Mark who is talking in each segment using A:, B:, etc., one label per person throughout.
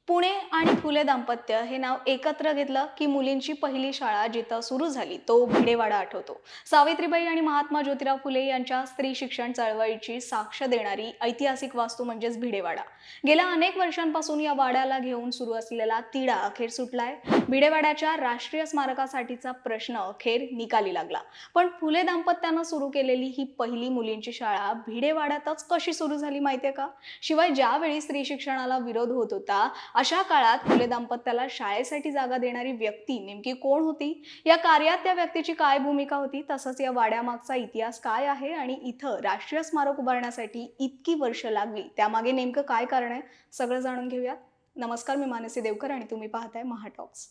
A: पुणे आणि फुले दाम्पत्य हे नाव एकत्र घेतलं की मुलींची पहिली शाळा जिथं सुरू झाली तो भिडेवाडा आठवतो। सावित्रीबाई आणि महात्मा ज्योतिराव फुले यांच्या स्त्री शिक्षण चळवळीची साक्ष देणारी ऐतिहासिक वास्तू म्हणजेच भिडेवाडा। गेल्या अनेक वर्षांपासून या वाड्याला घेऊन सुरू असलेला तिढा अखेर सुटलाय। भिडेवाड्याच्या राष्ट्रीय स्मारकासाठीचा प्रश्न अखेर निकाली लागला। पण फुले दाम्पत्यानं सुरू केलेली ही पहिली मुलींची शाळा भिडेवाड्यातच कशी सुरू झाली माहितीये का? शिवाय ज्यावेळी स्त्री शिक्षणाला विरोध होत होता अशा काळात फुले दाम्पत्याला शाळेसाठी जागा देणारी व्यक्ती नेमकी कोण होती, या कार्यात त्या व्यक्तीची काय भूमिका होती, तसंच या वाड्यामागचा इतिहास काय आहे आणि इथं राष्ट्रीय स्मारक उभारण्यासाठी इतकी वर्ष लागली त्यामागे नेमकं काय कारण आहे, सगळं जाणून घेऊयात। नमस्कार, मी मानसी देवकर आणि तुम्ही पाहताय महाटॉक्स।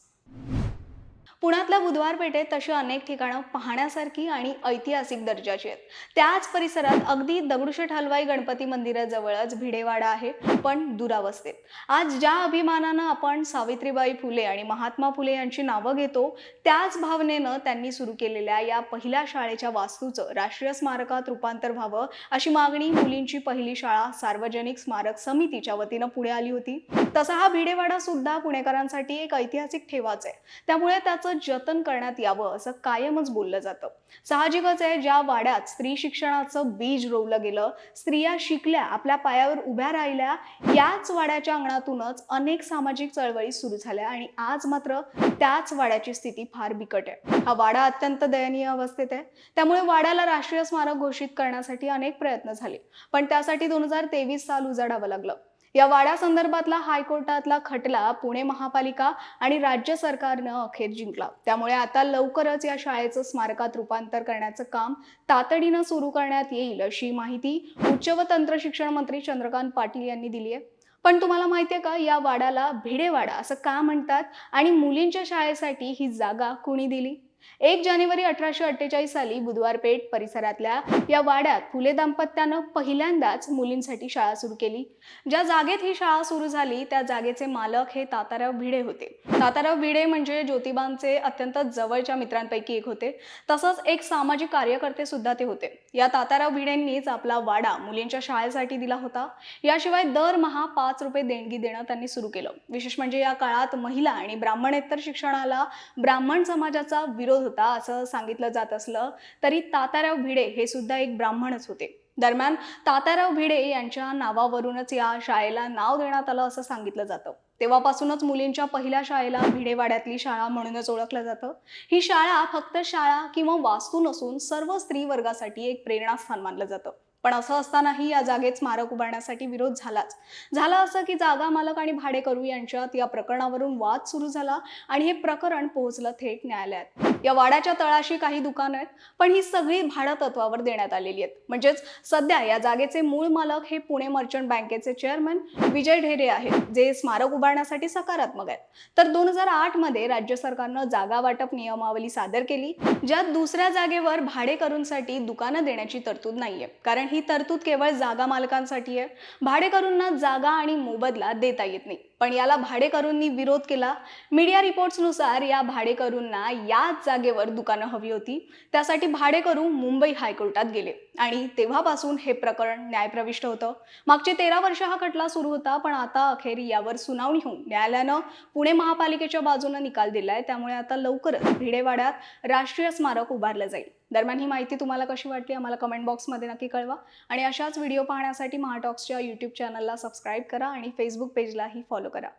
A: पुण्यातल्या बुधवार पेठेत तशी अनेक ठिकाणं पाहण्यासारखी आणि ऐतिहासिक दर्जाची आहेत। त्याच परिसरात अगदी दगडूशेठ हलवाई गणपती मंदिराजवळच भिडेवाडा आहे, पण दुरावस्थेत। आज ज्या अभिमानानं आपण सावित्रीबाई फुले आणि महात्मा फुले यांची नावं घेतो, त्याच भावनेनं त्यांनी सुरू केलेल्या या पहिल्या शाळेच्या वास्तूचं राष्ट्रीय स्मारकात रूपांतर व्हावं अशी मागणी मुलींची पहिली शाळा सार्वजनिक स्मारक समितीच्या वतीनं पुढे आली होती। तसा हा भिडेवाडा सुद्धा पुणेकरांसाठी एक ऐतिहासिक ठेवाच आहे, त्यामुळे त्याचं जतन करण्यात यावं असं कायमच बोललं जातं। साहजिकच आहे, ज्या वाड्यात स्त्री शिक्षणाचं बीज रोवलं गेलं, स्त्रिया शिकल्या, आपल्या पायावर उभ्या राहिल्या, याच वाड्याच्या अंगणातूनच अनेक सामाजिक चळवळी सुरू झाल्या आणि आज मात्र त्याच वाड्याची स्थिती फार बिकट आहे। हा वाडा अत्यंत दयनीय अवस्थेत आहे, त्यामुळे वाड्याला राष्ट्रीय स्मारक घोषित करण्यासाठी अनेक प्रयत्न झाले, पण त्यासाठी 2023 साल उजाडावं लागलं। या वाड्यासंदर्भातला हायकोर्टातला खटला पुणे महापालिका आणि राज्य सरकारनं अखेर जिंकला। त्यामुळे आता लवकरच या शाळेचं स्मारकात रूपांतर करण्याचं काम तातडीनं सुरू करण्यात येईल अशी माहिती उच्च व तंत्र शिक्षण मंत्री चंद्रकांत पाटील यांनी दिली आहे। पण तुम्हाला माहितीये का, या वाड्याला भिडेवाडा असं का म्हणतात आणि मुलींच्या शाळेसाठी ही जागा कुणी दिली? 1 जानेवारी 1848 साली बुधवार पेठ परिसरातल्या या वाड्यात फुले दाम्पत्यानं पहिल्यांदाच मुलींसाठी शाळा सुरू केली। ज्या जागेत ही शाळा सुरू झाली त्या जागेचे मालक हे ताताराव भिडे होते। ताताराव भिडे म्हणजे ज्योतिबांचे अत्यंत जवळच्या मित्रांपैकी एक होते, तसंच एक सामाजिक कार्यकर्ते सुद्धा ते होते। या ताताराव भिडेंनीच आपला वाडा मुलींच्या शाळेसाठी दिला होता। याशिवाय दरमहा 5 रुपये देणगी देणं त्यांनी सुरू केलं। विशेष म्हणजे या काळात महिला आणि ब्राह्मणेतर शिक्षणाला ब्राह्मण समाजाचा विरोध होता असं सांगितलं जात असलं तरी ताताराव भिडे हे सुद्धा एक ब्राह्मणच होते। दरम्यान ताताराव भिडे यांच्या नावावरूनच या शाळेला नाव देण्यात आलं असं सांगितलं जातं। तेव्हापासूनच मुलींच्या पहिल्या शाळेला भिडेवाड्यातली शाळा म्हणूनच ओळखलं जातं। ही शाळा फक्त शाळा किंवा वास्तू नसून सर्व स्त्री वर्गासाठी एक प्रेरणास्थान मानलं जातं। पण असं असतानाही या जागेत स्मारक उभारण्यासाठी विरोध झाला असं की जागा मालक आणि भाडेकरू यांच्यात या प्रकरणावरून वाद सुरू झाला आणि हे प्रकरण पोहोचलं थेट न्यायालयात। या वाड्याच्या तळाशी काही दुकानं आहेत, पण ही सगळी भाडतत्वावर देण्यात आलेली आहेत। म्हणजेच सध्या या जागेचे मूळ मालक हे पुणे मर्चंट बँकेचे चेअरमन विजय ढेरे आहेत, जे स्मारक उभारण्यासाठी सकारात्मक आहेत। तर 2008 मध्ये राज्य सरकारनं जागा वाटप नियमावली सादर केली, ज्यात दुसऱ्या जागेवर भाडेकरूंसाठी दुकानं देण्याची तरतूद नाहीये, कारण ही तरतूद केवळ जागा मालकांसाठी आहे। भाडेकरूंना जागा आणि मोबदला देता येत नाही, पण याला भाडेकरूंनी विरोध केला। मीडिया रिपोर्ट्सनुसार या भाडेकरूंना याच जागेवर दुकानं हवी होती, त्यासाठी भाडेकरू मुंबई हायकोर्टात गेले आणि तेव्हापासून हे प्रकरण न्यायप्रविष्ट होतं। मागचे 13 वर्ष हा खटला सुरू होता, पण आता अखेर यावर सुनावणी होऊन न्यायालयानं पुणे महापालिकेच्या बाजूने निकाल दिलाय। त्यामुळे आता लवकरच भिडेवाड्यात राष्ट्रीय स्मारक उभारलं जाईल। दरम्यान ही माहिती तुम्हाला कशी वाटली आम्हाला कमेंट बॉक्समध्ये नक्की कळवा आणि अशाच व्हिडिओ पाहण्यासाठी महाटॉक्सच्या YouTube चॅनलला सबस्क्राईब करा आणि Facebook पेजलाही फॉलो करा।